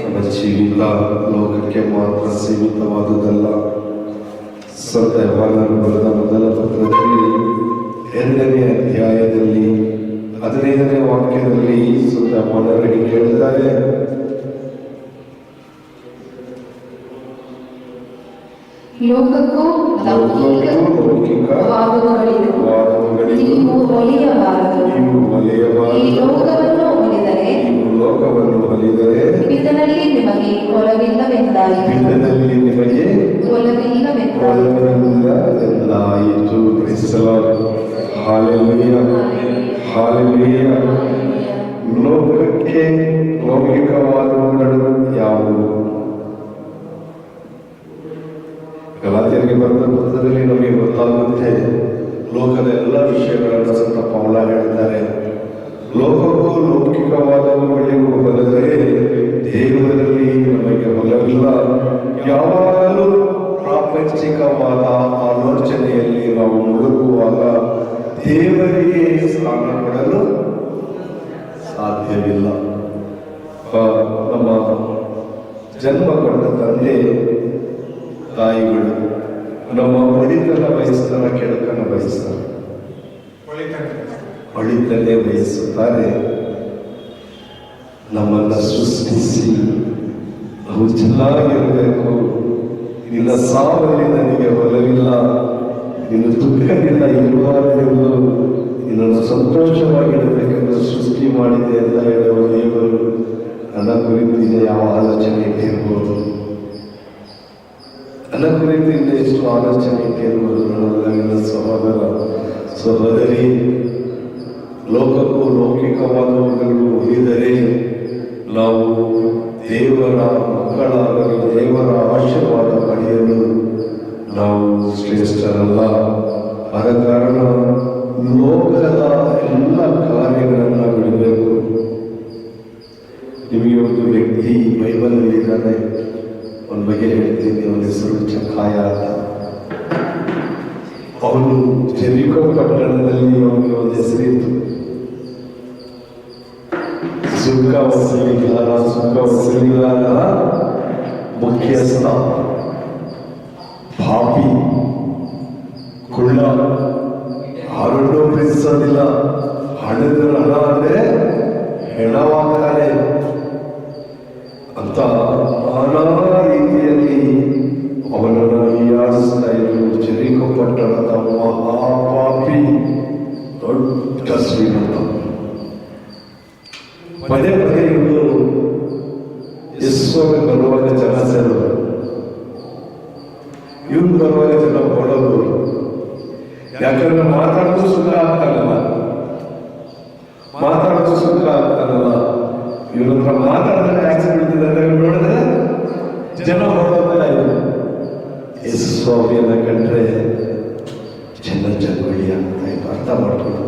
ನಮ್ಮ ಜೀವಿತ ಲೋಕಕ್ಕೆ ಮಾತ್ರ ಸೀಮಿತವಾದುದಲ್ಲ. ಸಂತ ಯೋಹಾನನು ಬರೆದ ಮೊದಲ ಪತ್ರದಲ್ಲಿ 2ನೇ ಅಧ್ಯಾಯದಲ್ಲಿ 15ನೇ ವಾಕ್ಯದಲ್ಲಿ ಸಂತ ಯೋಹಾನನಿಗೆ ಹೇಳಿದ್ದಾರೆ, ಲೋಕಕ್ಕೂ ನೀವು ಒಲಿಯಬಾರದು. ಈ ಲೋಕವನ್ನು ಒಲಿದರೆ ಇದರಲ್ಲಿ ನಿಮಗೆ ಒಲವಿಲ್ಲವೆಂದಾಯಿತು. ಲೋಕಕ್ಕೆ ಲೌಕಿಕವಾದವುಗಳು ಯಾವುವು? ಗಲಾತ್ಯರಿಗೆ ಬರೆದ ಪತ್ರದಲ್ಲಿ ನಮಗೆ ಗೊತ್ತಾಗುತ್ತೆ, ಲೋಕದ ಎಲ್ಲ ವಿಷಯಗಳನ್ನು ಸಂತ ಪೌಲ ಹೇಳ್ತಾರೆ. ಲೋಕಕ್ಕೂ ಲೌಕಿಕವಾದವುಗಳಿಗೂ ಬರೆದರೆ ದೇವರಲ್ಲಿ ನಮಗೆ ಒಲವಿಲ್ಲ. ಯಾವಾಗಲೂ ಪ್ರಾಪಂಚಿಕವಾದ ಆಲೋಚನೆಯಲ್ಲಿ ನಾವು ಮುಳುಗುವಾಗ ದೇವರಿಗೆ ಸ್ಥಾನ ಕೊಡಲು ಸಾಧ್ಯವಿಲ್ಲ. ನಮ್ಮ ಜನ್ಮ ಕೊಟ್ಟ ತಂದೆ ತಾಯಿಗಳು ನಮ್ಮ ಒಳಿತನ ಬಯಸ್ತಾರ, ಕೆಳಕನ ಬಯಸ್ತಾರ? ಒಳಿತನ್ನೇ ಬಯಸುತ್ತಾರೆ. ನಮ್ಮನ್ನು ಸೃಷ್ಟಿಸಿ ನಾವು ಚೆನ್ನಾಗಿರಬೇಕು, ನಿನ್ನ ಸಾವಲ್ಲಿ ನನಗೆ ಒಲವಿಲ್ಲ, ನಿನ್ನ ದುಃಖದಿಂದ ಇರುವಾಗಲೆಂದು ನಿನ್ನನ್ನು ಸಂತೋಷವಾಗಿರಬೇಕೆಂದು ಸೃಷ್ಟಿ ಮಾಡಿದೆ ಅಂತ ಹೇಳುವ ದೇವರು ನನ್ನ ಕುರಿತು ಯಾವ ಆಲೋಚನೆ ಇಟ್ಟಿರ್ಬೋದು? ನನ್ನ ಕುರಿತು ಎಷ್ಟು ಆಲೋಚನೆ ಇಟ್ಟಿರ್ಬೋದು? ನನ್ನ ಸಹೋದರ ಸಹೋದರಿ, ಲೋಕಕ್ಕೂ ಲೌಕಿಕವಾದವುಗಳು ಒಲಿದರೆ ನಾವು ದೇವರ ಮಕ್ಕಳಾಗಲು, ದೇವರ ಆಶೀರ್ವಾದ ಪಡೆಯಲು ನಾವು ಶ್ರೇಷ್ಠರಲ್ಲ. ಆದ ಕಾರಣ ಲೋಕದ ಎಲ್ಲ ಕಾರ್ಯಗಳನ್ನು ಬಿಡಬೇಕು. ನಿಮಗೆ ಒಂದು ವ್ಯಕ್ತಿ ಬೈಬಲಲ್ಲಿ ಇದ್ದಾನೆ, ಅವನ ಬಗ್ಗೆ ಹೇಳ್ತೀನಿ. ಅವನ ಹೆಸರು ಚಕ್ಕಾಯ ಅಂತ. ಅವನು ಜೆರಿಕೋ ಪಟ್ಟಣದಲ್ಲಿ ಅವನಿಗೆ ಒಂದು ಹೆಸರಿತ್ತು, ಸುಂಕ ವಸೂಲಿಗಾರರ ಮುಖ್ಯಸ್ಥ, ಪಾಪಿ, ಕುಳ್ಳ, ಯಾರನ್ನೂ ಪ್ರೀತಿಸೋದಿಲ್ಲ. ಹಣದ ಹಣ ಅಂದ್ರೆ ಹೆಣವಾಗ್ತಾನೆ ಅಂತ ನಾನಾ ರೀತಿಯಲ್ಲಿ ಅವನನ್ನು ಹೀಯಾಳಿಸ್ತಾ ಇದ್ರು. ಜೆರಿಕೋ ಪಟ್ಟಣದ ಮಹಾಪಾಪಿ, ದೊಡ್ಡ ಶ್ರೀಮಂತ. ಪದೇ ಪದೇ ಇವನು ಯೇಸುವಿಗೆ ಬರುವಾಗ ಜನ ಸೇರೋರು, ಇವನು ಬರುವಾಗ ಜನ ಹೊಡೋದು. ಯಾಕಂದ್ರೆ ಮಾತಾಡೋದು ಸುಖ ಆಗ್ತಾನಲ್ಲ, ಇವನ ಹತ್ರ ಮಾತಾಡಿದ್ರೆ ಟ್ಯಾಕ್ಸ್ ಬಿಡ್ತಿದ್ದಾರೆ, ನೋಡಿದ್ರೆ ಜನ ಹೊಡೋದಿಲ್ಲ. ಇವರು ಯೇಸುವಿನ ಕಂಡ್ರೆ ಜನ ಜಂಗುಳಿ ಅಂತ ಅರ್ಥ ಮಾಡ್ಕೊಂಡು,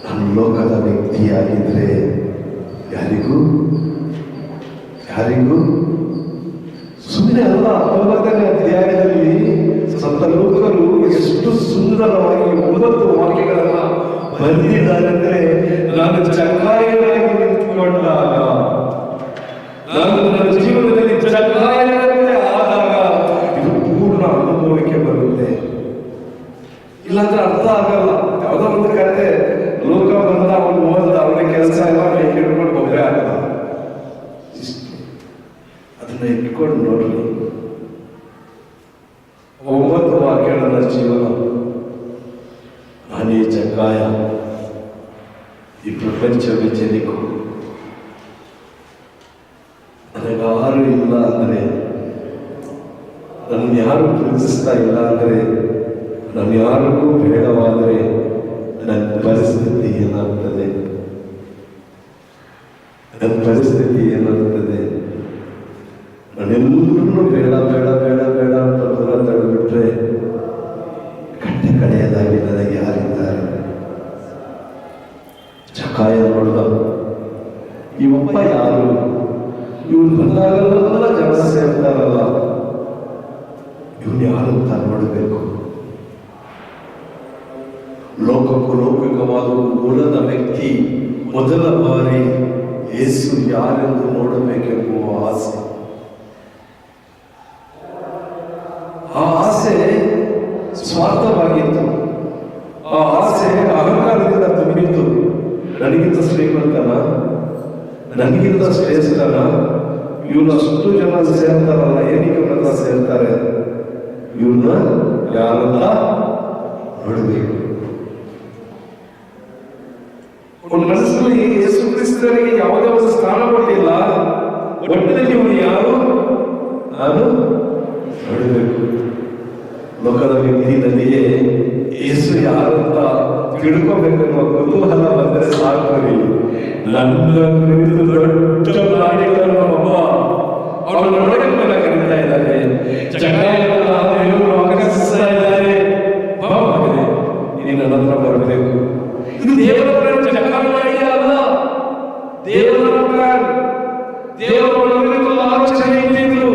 ನಾನು ಲೋಕದ ವ್ಯಕ್ತಿಯಾಗಿದ್ರೆ ಯಾರಿಗೂ ಸುಮ್ಮನೆ ಅಲ್ಲ. 9ನೇ ಅಧ್ಯಾಯದಲ್ಲಿ ಸಂತ ಲೂಕರು ಎಷ್ಟು ಸುಂದರವಾಗಿ 9 ವಾಕ್ಯಗಳನ್ನ ಬರೆದಿದ್ದಾರೆ ಅಂದ್ರೆ, ನಾನು ಚಕ್ಕಾಯನಾಗಿ ನಿಂತುಕೊಂಡಾಗ, ನಾನು ನನ್ನ ಜೀವನದಲ್ಲಿ ಚಕ್ಕಾಯನಂತೆ ಆದಾಗ ಇದು ಪೂರ್ಣ ಅನುಭವಕ್ಕೆ ಬರುತ್ತೆ. ಇಲ್ಲಾಂದ್ರೆ ಅರ್ಥ ಆಗಲ್ಲ. ಯಾವುದೋ ಒಂದು ಕತೆ ಲೋಕ ಬಂದ, ಅವನು ಓದ, ಅವನ ಕೆಲಸ ಎಲ್ಲ ಇಟ್ಕೊಂಡು ಒಬ್ಬರೇ ಆಗಲ್ಲ. ಅದನ್ನ ಇಟ್ಕೊಂಡು ನೋಡ್ರಿ, 9 ವಾಕ್ಯಗಳ ಜೀವನ. ನಾನೇ ಚಕ್ಕಾಯ, ಈ ಪ್ರಪಂಚವೇ ಜನಿಕು. ನನಗಾರು ಇಲ್ಲ ಅಂದರೆ, ನನ್ನ ಯಾರು ಪ್ರೀತಿಸ್ತಾ ಇಲ್ಲ ಅಂದರೆ, ನಾನು ಯಾರಿಗೂ ಬೇಡವಾದರೆ ನನ್ನ ಪರಿಸ್ಥಿತಿ ಏನಾಗ್ತದೆ? ನಾನೆಲ್ಲರೂ ಬೇಡ ಬೇಡ ಬೇಡ ಬೇಡ ಅಂತ ದೂರ ತಡೆಬಿಟ್ರೆ ಕಡೆಯದಾಗಿ ನನಗೆ ಯಾರಿದ್ದಾರೆ? ಚಕ್ಕಾಯ ನೋಡ್ದ, ಇವಪ್ಪ ಯಾರು? ಇವನು ಬಂದಾಗಲೆಲ್ಲ ಜನ ಸೇರ್ತಾರಲ್ಲ, ಇವನು ಯಾರು ಅಂತ ನೋಡಬೇಕು. ಲೋಕಕ್ಕೂ ಲೌಕಿಕವಾದ ಮೂಲದ ವ್ಯಕ್ತಿ ಮೊದಲ ಬಾರಿ ಯೇಸು ಯಾರೆಂದು ನೋಡಬೇಕೆಂಬುವ ಆಸೆ. ಆ ಆಸೆ ಸ್ವಾರ್ಥವಾಗಿತ್ತು. ಆ ಆಸೆ ಅಹಂಕಾರದಿಂದ ತುಂಬಿತ್ತು. ನನಗಿಂತ ಶ್ರೀಮಂತನ, ನನಗಿಂತ ಶ್ರೇಷ್ಠನ, ಇವನು ಅಷ್ಟು ಜನ ಸೇರ್ತಾರಲ್ಲ, ಏನಕ್ಕೆ ನನ್ನ ಸೇರ್ತಾರೆ, ಇವನ್ನ ಯಾರಂತ ನೋಡಬೇಕು. ಒಂದು ಮನಸ್ಸಿನಲ್ಲಿ ಯೇಸು ಕ್ರಿಸ್ತರಿಗೆ ಯಾವುದೇ ಒಂದು ಸ್ಥಾನ ಕೊಟ್ಟಿಲ್ಲ. ಒಟ್ಟಿನಲ್ಲಿ ಇವನು ಯಾರು ನಾನು ನೋಡಬೇಕು. ಲೋಕದ ವ್ಯಕ್ತಿಯಲ್ಲಿಯೇ ಯೇಸು ಯಾರಂತ ತಿಳ್ಕೋಬೇಕೆನ್ನುವ ಕುತೂಹಲ ಬಂದರೆ ಸಾಕು. ನನ್ನ ಕುರಿತು ದೊಡ್ಡ ಪ್ರಾಣಿಗಳನ್ನು ಒಬ್ಬ ಅವನು ನೋಡಬೇಕನ್ನ ಕರೀತಾ ಇದ್ದಾರೆ. ದೇವರು ಆಕರ್ಷಿಸ್ತಾ ಇದ್ದಾರೆ. ನೀನು ನನ್ನ ಹತ್ರ ಬರಬೇಕು. ಇದು ದೇವರ ಚಕ್ರಾಯ ಅಲ್ಲ, ದೇವರ ಪ್ಲಾನ್. ದೇವರ ಕುರಿತು ಆಲೋಚನೆ ಇಟ್ಟಿದ್ರು.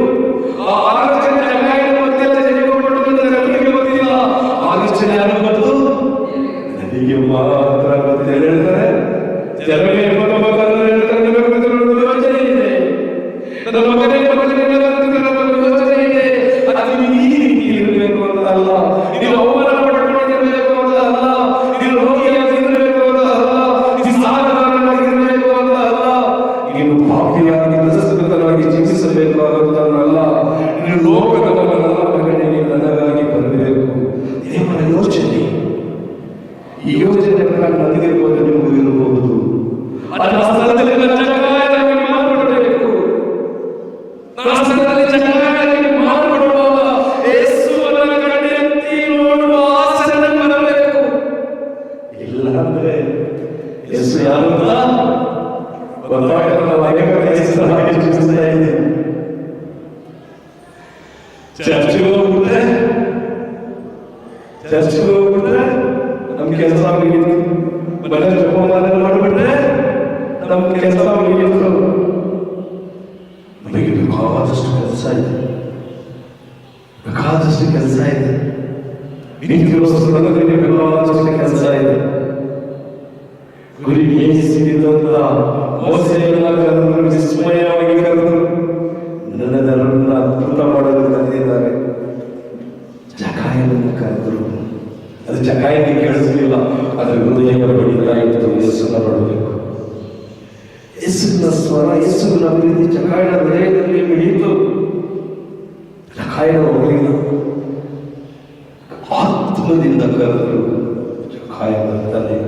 ಆ ಆಲೋಚನೆ ಜಗಾಯನ ಮಧ್ಯೆ ಜನಿಸಿಕೊಂಡದ್ದು ನನಗೆ ಗೊತ್ತಿಲ್ಲ. ಆಲೋಚನೆ ಯಾರು ಗೊತ್ತು? ನನಗೆ ಮಾತ್ರ ಗೊತ್ತು. ಹೇಳ್ತಾರೆ ಜನರಿಗೆ ಯೋಚನೆ ಇದೆ, ನನ್ನ ಮಗನಿಗೆ ಯೋಚನೆ ಇದೆ. ಅದು ಈ ರೀತಿ ಇರಬೇಕು ಅಂತ ಅಲ್ಲ, ನೀನು ಅವಮಾನ ಪಡ್ಕೊಂಡಿರಬೇಕು ಅಂತ ಅಲ್ಲ, ನೀನು ರೋಗಿಯಾಗಿರಬೇಕು ಅಂತ ಅಲ್ಲ, ನೀನು ಸಾಧಕನಾಗಿರಬೇಕು ಅಂತ ಅಲ್ಲ, ನೀನು ಪಾಪಿಯಾಗಿ ನರಸತನಾಗಿ ಜೀವಿಸಬೇಕು ಅನ್ನೋದನ್ನಲ್ಲ, ನೀನು ಲೋಕದ ನನ್ನ ಮಗನೇ ನೀನು ನನಗಾಗಿ ಬರಬೇಕು. ದೇವರ ಯೋಚನೆ. ಈ ಯೋಚನೆ ನನಗೆ ನಿಮಗೂ ಇರಬಹುದು. ಅದರ ಸ್ಥಳದಲ್ಲಿ ಚಕ್ರಾಯನಾಗಿ ಮಾರ್ಪಡಬೇಕು. ಸ್ಥಳದಲ್ಲಿ ಚಕ್ರಾಯನಾಗಿ ಮಾರ್ಪಡುವಾಗ ಯೇಸುವನ್ನ ಕಣ್ಣೆತ್ತಿ ನೋಡುವ ಆಸೆ ಬರಬೇಕು. ಇಲ್ಲ ಅಂದ್ರೆ ಯೇಸು ಯಾರು ಅಂತ ಗೊತ್ತಾಗಲ್ಲ. ಹಾಗೆ ಚಿಂತಿಸ್ತಾ ಇದ್ದೀನಿ. ಚರ್ಚ್ಗೆ ಹೋಗ್ಬಿಟ್ರೆ ನಮ್ ಕೆಲಸ ಮುಗಿಯಿತು. ಮನೆ ಜಪಮಾನ ಮಾಡಿಬಿಟ್ರೆ ನಮ್ ಕೆಲಸ ಮುಗಿಯಿತು. ನಮಗೆ ಬೇಕಾದಷ್ಟು ಕೆಲಸ ಇದೆ, ಬೇಕಾದಷ್ಟು ಕೆಲಸ ಇದೆ. ಬೇಕಾದಷ್ಟು ಕೆಲಸ ಇದೆ. ಗುರಿ ಸಿಗಿದಂತ ಮೋಸೆಯನ್ನ ಕರೆದು ವಿಸ್ಮಯವಾಗಿ ಕರೆದು ನನ್ನದರನ್ನ ಅದ್ಭುತ ಮಾಡಲು ಕರೆದಿದ್ದಾರೆ. ಜಕಾಯನನ್ನ ಕರೆದರು. ಅದು ಜಕಾಯನಿಗೆ ಕೇಳಿಸಲಿಲ್ಲ, ಅದರ ಹೃದಯ ಬಡಿತಾ ಇತ್ತು. ಯೇಸುನ ನೋಡಬೇಕು. ಯೇಸುವಿನ ಸ್ವರ, ಯೇಸುವಿನ ಪ್ರೀತಿ ಜಕಾಯನ ಹೃದಯದಲ್ಲಿ ಮಿಡಿಯಿತು. ಜಕಾಯನ ಹೋಗಲಿಲ್ಲ, ಆತ್ಮದಿಂದ ಕರೆದರು. ಜಕಾಯ ಬರ್ತಾನೆ.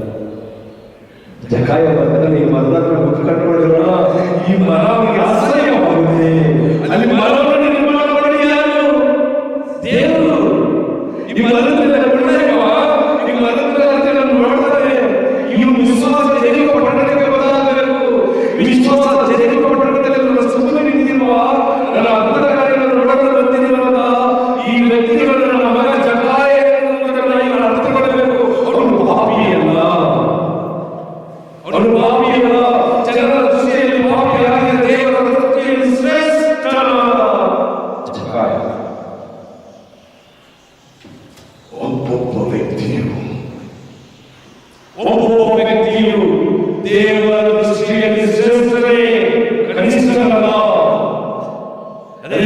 ಜಕಾಯ ಬರ್ತಾನೆ. ಈ ಮರದ ಮುಖಕಟ್ಟೋಡಿರೋಣ. ಈ ಮರ ಅವನಿಗೆ ಆಶ್ರಯವಾಗುತ್ತೆ. ಅಲ್ಲಿ ಮರವನ್ನು ನಿರ್ಮಾಣ ಮಾಡಿ ಯಾರು? ದೇವರು. ಈ ಮರದಿಂದ ನೋಡ್ತಾರೆ. ಇವನು ವಿಶ್ವಾಸ ಜನಿಕ ಪಟ್ಟಣಕ್ಕೆ ಬದಲಾಗಬೇಕು. ವಿಶ್ವಾಸ ಜನಿಕ ಪಟ್ಟಣದಲ್ಲಿ ಸುಮ್ಮನೆ ನಿಂತಿರುವ ನನ್ನ ಅದ್ಭುತ ಕಾರ್ಯಗಳನ್ನು ನೋಡಲು ಬಂದಿರುವಾಗ ಈ ವ್ಯಕ್ತಿಗಳು ನನ್ನ ಮಗ ಜಕಾಯ ಅರ್ಥಕೊಳ್ಳಬೇಕು. ಅವನು ಪಾಪಿಯಲ್ಲ, ಅವನು ಪಾಪಿಯಲ್ಲ. ಜನರ ದೃಷ್ಟಿಯಲ್ಲಿ ಪಾಪಿಯಾಗಿದೆ, ದೇವರ ದೃಷ್ಟಿಯಲ್ಲಿ ಶ್ರೇಷ್ಠ ಜಕಾಯ. ಒಬ್ಬೊಬ್ಬ ವ್ಯಕ್ತಿಯು ದೇವರ ದೃಷ್ಟಿಯಲ್ಲಿ ಶ್ರೇಷ್ಠರೇ, ಕನಿಷ್ಠರಲ್ಲ. ಅದೇ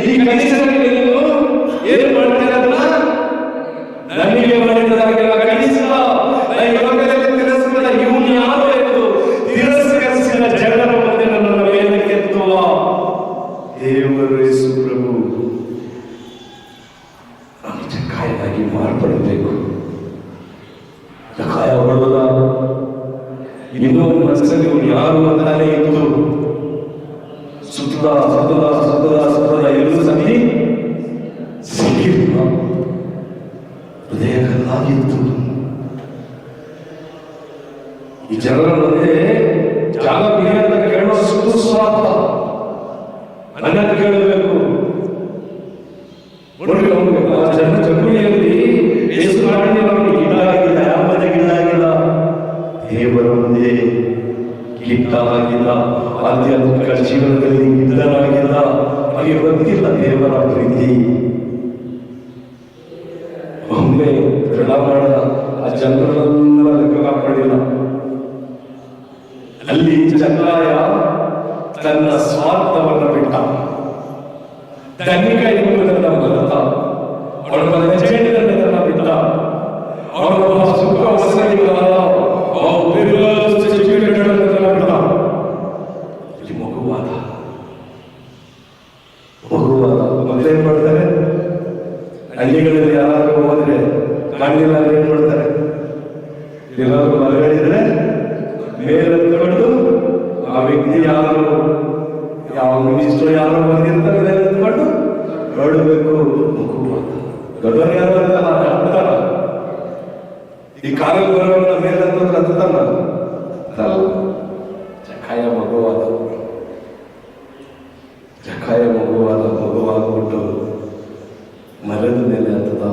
ಈ ಕನಿಷ್ಠರಿಗೆ ಏನು ಮಾಡ್ತೀರಲ್ಲ, ನನಗೆ ಮಾಡಿದಾಗೆಲ್ಲ ಕನಿಷ್ಠ ತಿರಸ್ಕೃತ. ಇವನು ಯಾರು ಎಂದು ತಿರಸ್ಕರಿಸಿದ ಜನರ ಮಧ್ಯೆ ನನ್ನ ಮೇಲೆ ಕೆತ್ತುವ ದೇವರು ಯೇಸು ಪ್ರಭು. ನಾನು ಜಕಾಯನಾಗಿ ಮಾರ್ಪಡಬೇಕು. ಜಕಾಯ ಹೊರಡದ ಇನ್ನೂ ಮನಸ್ಸಲ್ಲಿ ಇವನು ಯಾರು ಅಂತಾನೆ ಇತ್ತು. ಸುತ್ತದ ಎಲ್ಲೂ ಸತಿ ಸಿಕ್ಕಿಲ್ಲ. ಹೃದಯ ಕಲ್ಲಾಗಿತ್ತು. ಈ ಜನರ ಮಧ್ಯೆ ಜಾಗ ಅಂತ ಕೇಳೋಷ್ಟು ಸ್ವಾರ್ಥ. ನನ್ನ ಕೇಳಬೇಕು. ಜನ ಚಕುಳಿಯಲ್ಲಿ ಯೇಸು ಮಾಡಿಲ್ಲ, ಗಿಡ್ಡಾಗಿಲ್ಲ, ಯಾಮದ ಗಿಡ್ಡಾಗಿಲ್ಲ, ದೇವರ ಮುಂದೆ ಗಿಡ್ಡಾಗಿಲ್ಲ, ಆಧ್ಯಾತ್ಮಿಕ ಜೀವನದಲ್ಲಿ ಗಿಡ್ಡರಾಗಿಲ್ಲ. ಅವರಿಗೆ ಗೊತ್ತಿಲ್ಲ ದೇವರ ಪ್ರೀತಿ. ಒಮ್ಮೆ ಪ್ರಳಾಮಣ ಆ ಜನರನ್ನೆಲ್ಲ ಲೆಕ್ಕ ಹಾಕೊಂಡಿಲ್ಲ. ಅಲ್ಲಿ ಜಕ್ಕಾಯ ತನ್ನ ಸ್ವಾರ್ಥವನ್ನು ಬಿಟ್ಟ, ಧನಿಕ ಎಂಬುದನ್ನು ಮರೆತ, ಅವಳ ಅಜೆಂಡನ್ನು ಬಿಟ್ಟ, ಅವರ ಸುಖ ವಸತಿಗಳಾದ ಬಿಟ್ಟ. ಇಲ್ಲಿ ಮಗುವಾದ ಮೊದಲೇನ್ ಮಾಡ್ತಾರೆ? ಹಳ್ಳಿಗಳಲ್ಲಿ ಯಾರಾದ್ರೂ ಹೋದ್ರೆ ಕಾಣಿಲ್ಲ ಅಂದ್ರೆ ಏನ್ ಮಾಡ್ತಾರೆ? ಎಲ್ಲಾದ್ರೂ ಮರಗಳಿದ್ರೆ ಮೇಲೆತ್ಕೊಂಡು ಆ ವ್ಯಕ್ತಿ ಯಾರು, ಯಾವ ಮಿನಿಸ್ಟರ್ ಯಾರು ಬಂದಿರ್ತಾರೆ ಮೇಲೆತ್ಕೊಂಡು ನೋಡಬೇಕು. ದೊಡ್ಡವರು ಯಾರು ಅಂತಾರ, ಈ ಕಾಲಕ್ಕೆ ಬರೋನ ಮೇಲೆತ್ತಂದ್ರೆ ಹತ್ತಲ್ಲ. ಜಕ್ಕಾಯ ಮಗುವಾದ, ಜಕ್ಕಾಯ ಮಗುವಾಗ್ಬಿಟ್ಟು ಮರದ ಮೇಲೆ ಹತ್ತದ.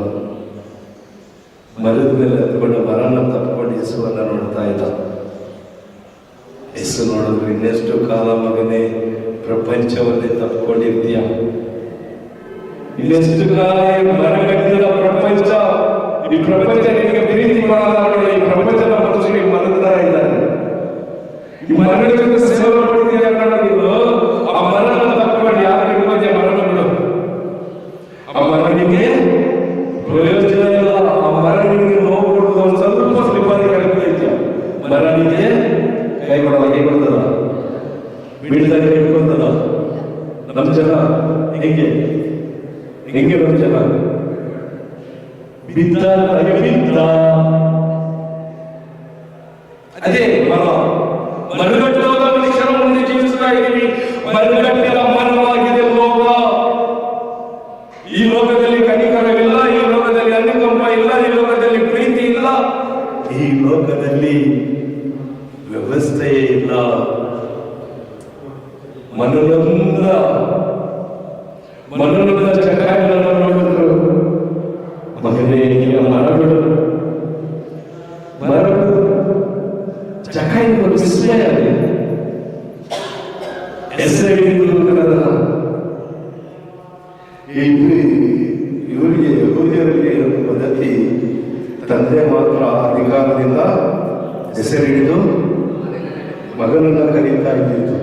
ಮರದ ಮೇಲೆ ಹತ್ಕೊಂಡು ಮರನ ತಪ್ಕೊಂಡು ಯೇಸುವನ್ನ ನೋಡ್ತಾ ಇದ್ದ. ಯೇಸು ನೋಡಿದ್ರು, ಇನ್ನೆಷ್ಟು ಕಾಲ ಮಗನೇ ಪ್ರಪಂಚವನ್ನೇ ತಪ್ಕೊಂಡಿರ್ತೀಯ, ಇನ್ನೆಷ್ಟು ಕಾಲ ಮರಗಟ್ಟಿದ ಪ್ರಪಂಚ, ಈ ಪ್ರಪಂಚ ನಿನಗೆ ಪ್ರೀತಿ ಮಾಡಲ್ಲ. ಈ ಪ್ರಪಂಚದ ಮನುಷ್ಯರಿಗೆ ಮರದ ತರ ಇದ್ದಾರೆ. ಈ ಮರಗಳ ಜೊತೆ ಸೇವೆ ಮಾಡಿದೀಯ ಕಣ ನೀನು. ಆ ಮರನ ತಪ್ಕೊಂಡು ಯಾಕೆ ಇರ್ಬೋದೇ? ಮರನ ಬಿಡು. ಆ ಮರ ನಿಮಗೆ ಪ್ರಯೋಜನ ಇಲ್ಲ. ಆ ಮರ ನಿಮಗೆ ನೋವು ಕೊಡುವುದು. ಒಂದು ಸ್ವಲ್ಪ ಸ್ಲಿಪ್ಪಲ್ಲಿ ಕಳ್ಕೊಳ್ತೀಯ, ಮರ ನಿಮಗೆ ಕೈ ಕೊಡಲ್ಲ. ಕೈ ಕೊಡ್ತದ, ಬೀಳ್ದಾಗ ಹಿಡ್ಕೊಂತದ. ನಮ್ಮ ಜನ ಹೆಂಗೆ ನಮ್ಮ ಜನ ಬಿದ್ದ ಅದೇ ಮರ. ಮರಗಟ್ಟದ ಮನುಷ್ಯರ ಮುಂದೆ ಜೀವಿಸ್ತಾ ಇದ್ದೀವಿ. ಮರಗಟ್ಟಿದ ಮರವಾಗಿದೆ ಲೋಕ. ಈ ಲೋಕದಲ್ಲಿ ಕನಿಕರವಿಲ್ಲ, ಈ ಲೋಕದಲ್ಲಿ ಅನುಕಂಪ ಇಲ್ಲ, ಈ ಲೋಕದಲ್ಲಿ ಪ್ರೀತಿ ಇಲ್ಲ, ಈ ಲೋಕದಲ್ಲಿ ವ್ಯವಸ್ಥೆಯೇ ಇಲ್ಲ. ಮನನೊಂದ ಜಕ್ಕಾಯನನ್ನು ನೋಡಿದ್ರು, ಮಗನೇ ಮರಗಳು ಜಕ್ಕಾಯನಿಗೆ ವಿಸ್ಮಯ. ಇವರಿಗೆ ಯಹೂದ್ಯರಲ್ಲಿ ಒಂದು ಪದ್ಧತಿ, ತಂದೆ ಮಾತ್ರ ಅಧಿಕಾರದಿಂದ ಹೆಸರಿಡಿದು ಮಗನನ್ನ ಕರೀತಾ ಇದ್ದಿತ್ತು.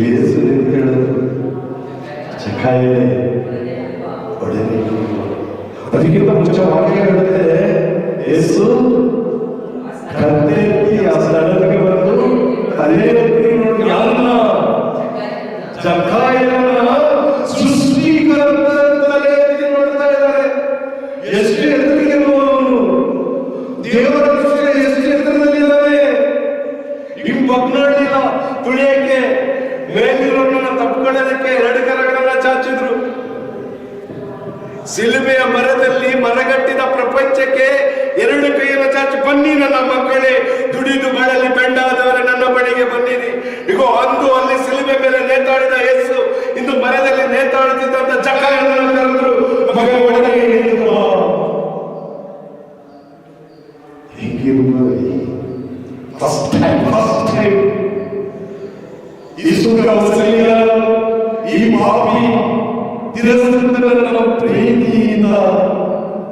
ಯೇಸು ಹೇಳಿದ್ರು, ಜಕ್ಕಾಯನೇ ಒಡನೆ. ಅದಕ್ಕಿಂತ ಮುಂಚೆ ವಾಕ್ಯ ಹೇಳುತ್ತೆ, ಯೇಸು ಕತ್ತೆತ್ತಿ ಆ ಸ್ಥಳಕ್ಕೆ ಬಂದು ತಲೆ ಎತ್ತಿ ನೋಡಿ ಯಾರನ್ನ? ಜಕ್ಕಾಯನ ಸೃಷ್ಟಿಕರ್ತ ತಲೆ ಎತ್ತಿ ನೋಡ್ತಾ ಇದ್ದಾರೆ. ಎಷ್ಟು ಎತ್ತರಿಗಿರುವವನು, ದೇವರ ದೃಷ್ಟಿಯಲ್ಲಿ ಎಷ್ಟು ಎತ್ತರದಲ್ಲಿದ್ದಾನೆ. ಈ ಮಕ್ಕಳಿಲ್ಲ ತುಳಿಯಕ್ಕೆ, ಮೇಲಿರೋನನ್ನ ತಪ್ಪಿಕೊಳ್ಳೋದಕ್ಕೆ ಎರಡು ಕರಗಳನ್ನ ಚಾಚಿದ್ರು. ಸಿಲುಬೆಯ ಮರದಲ್ಲಿ ಮರಗಟ್ಟಿದ ಪ್ರಪಂಚಕ್ಕೆ ಎರಡು ಕೈಯನ್ನು ಚಾಚಿ, ಬನ್ನಿ ನನ್ನ ಮಕ್ಕಳೇ, ದುಡಿದು ಬಾಳಲ್ಲಿ ಬೆಂಡಾದವರೇ ನನ್ನ ಬಳಿಗೆ ಬನ್ನಿರಿ. ಇಗೋ ಅಂದು ಅಲ್ಲಿ ಸಿಲುಬೆ ಮೇಲೆ ನೇತಾಡಿದ ಯೇಸು ಇಂದು ಮರದಲ್ಲಿ ನೇತಾಡುತ್ತಿದ್ದಂತ ಜಕ್ಕಾಯನನ್ನು ಕರೆದ್ರು, ಮಗ ಒಳಗೆ ನಿಂತು ಫಸ್ಟ್ ಟೈಮ್ ಈ ಸುಖ ಈ ಪಾಪಿ ತಿರಸ್ಕೃತರ ಪ್ರೀತಿಯಿಂದ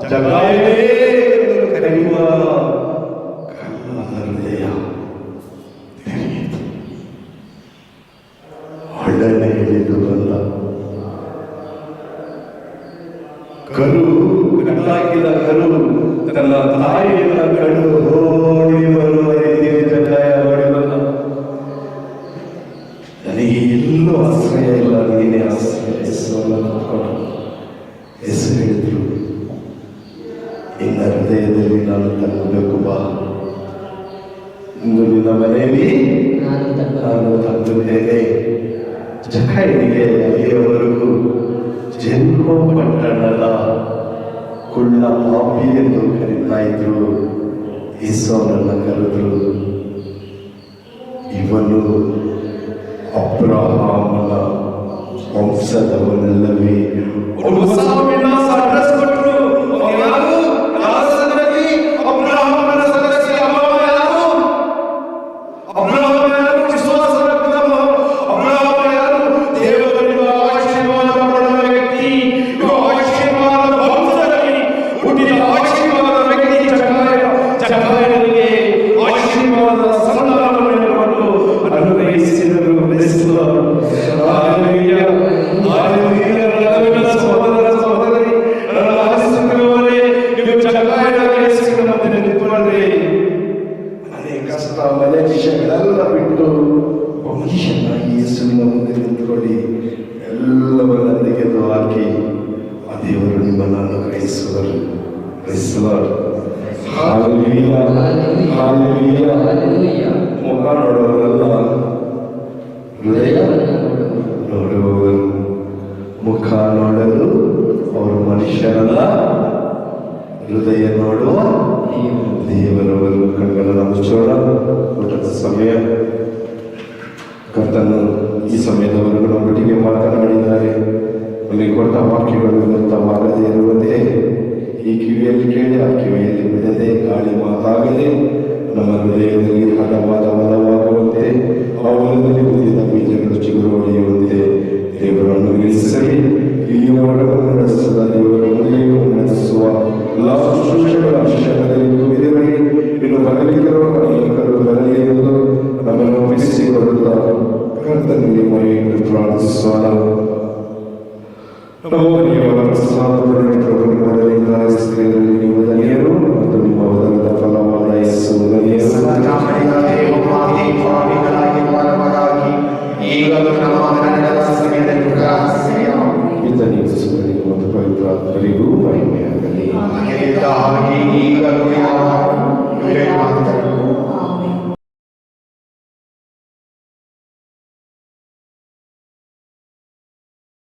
ಜಕ್ಕಾಯನೇ ಎಂದು ಕರೆಯುವ ಕಲ್ಲ ಹೃದಯ ತೆರೆಯಿತು. ಒಳ್ಳೆನೆ ಹಿಡಿದು ಬಂದ ಕರು, ಕಟ್ಟಾಕಿದ ಕರು ತನ್ನ ತಾಯಿಯನ್ನು ಕಂಡು ಓಡಿ ಬರುವ ರೀತಿಯಲ್ಲಿ ಜಕ್ಕಾಯ ಓಡಿ ಬಂದ. ನನಗೆ ಎಲ್ಲೂ ಆಶ್ರಯ ಇಲ್ಲ, ನೀನೇ ಆಶ್ರಯ. ಹೆಸರು ಹೇಳಿದ್ರು, ನಿನ್ನ ಹೃದಯದಲ್ಲಿ ನಾನು ತನ್ನಬೇಕು ಬಾ, ಇಂದು ನಿನ್ನ ಮನೆಯಲ್ಲಿ ನಾನು ತಂದಿದ್ದೇನೆ. ಜಕ್ಕಾಯನಿಗೆ ಅಲ್ಲಿಯವರೆಗೂ ಜೆರಿಕೋ ಪಟ್ಟಣದ ಕುಳ್ಳ ಪಾಪಿ ಎಂದು ಕರೀತಾ ಇದ್ರು. ಯೇಸುವನ್ನು ಕರೆದ್ರು, ಇವನು ಅಬ್ರಹಾಮನ ವಂಶದವನಲ್ಲವೇ? ಹೊಸ ವಿಳಾಸ ಅಡ್ರೆಸ್ ಕೊಟ್ಟರು. ಯಾರು? ಅಬ್ರಹಾಮನ ಸದಸ್ಯ. ಯಾರು? ಅಬ್ರಹಾಮ ಯಾರು? ವಿಶ್ವಾಸದ ಕುಟುಂಬ. ಅಬ್ರಹಾಮ ಯಾರು? ದೇವರಿಂದ ಆಶೀರ್ವಾದ ಪಡೆದ ವ್ಯಕ್ತಿ. ಆಶೀರ್ವಾದದ ವಂಶದಲ್ಲಿ ಹುಟ್ಟಿದ ನಮ್ಮನ್ನು ಅನುಗ್ರಹಿಸುವರು. Praise the Lord. Hallelujah. Hallelujah. ಮುಖ ನೋಡುವವರಲ್ಲ, ಹೃದಯ ನೋಡುವವರು. ಮುಖ ನೋಡಲು ಅವರು ಮನುಷ್ಯರಲ್ಲ, ಹೃದಯ ನೋಡುವ ದೇವರವರು. ಕಣ್ಣುಗಳನ್ನು ಮುಚ್ಚೋಣ. ಊಟದ ಸಮಯ. ಕರ್ತನು ಈ ಸಮಯದವರೆಗೂ ನಮ್ಮೊಟ್ಟಿಗೆ ಮಾತನಾಡಿದ್ದಾರೆ. ನಮಗೆ ಕೊಟ್ಟ ವಾಕ್ಯಗಳು ವ್ಯರ್ಥವಾಗದೇ ಇರುವಂತೆ ಈ ಕಿವಿಯಲ್ಲಿ ಕೇಳಿ ಆ ಕಿವಿಯಲ್ಲಿ ಬಿಡದೆ, ಗಾಳಿ ಮಾತಾಗದೆ ನಮ್ಮ ಹೃದಯದಲ್ಲಿ ಹಠವಾದ ಬಲವಾಗುವಂತೆ, ಅವುಗಳಲ್ಲಿ ಉಳಿದ ಬೀಜಗಳು ಚಿಗುರು ಹೊಡೆಯುವಂತೆ ದೇವರನ್ನು ಇಳಿಸಲಿ. ಈ ವರ್ಗವನ್ನು ನಡೆಸುವ ದೇವರ ಮುಂದೆಯೂ ನಡೆಸುವ ಎಲ್ಲ ಶುಶ್ರೂಷೆಗಳ ಅಭಿಷೇಕದಲ್ಲಿ ಬಿಡುಗಡೆ ಇನ್ನು ಬರಲಿರುವ ಅನೇಕರು ಬರಲಿ ಎಂದು ನಮ್ಮನ್ನು ಒಪ್ಪಿಸಿಕೊಳ್ಳುತ್ತಾ ಕರ್ತನಿಗೆ ಮಹಿಮೆಯನ್ನು ಪ್ರಾರ್ಥಿಸೋಣ. ನಮ್ಮವರ ಪ್ರಸಾದಗಳಿಂದ ಸ್ತ್ರೀಯರಲ್ಲಿ ನೀವು ಧನ್ಯರು ಮತ್ತು ನಿಮ್ಮ ಉದರದ ಫಲವಾದ ಯೇಸು ಈಗಲೂ ನಮ್ಮ ಮರಣದ ಸಮಯದಲ್ಲಿ ಪ್ರಾರ್ಥಿಸಿರಿ.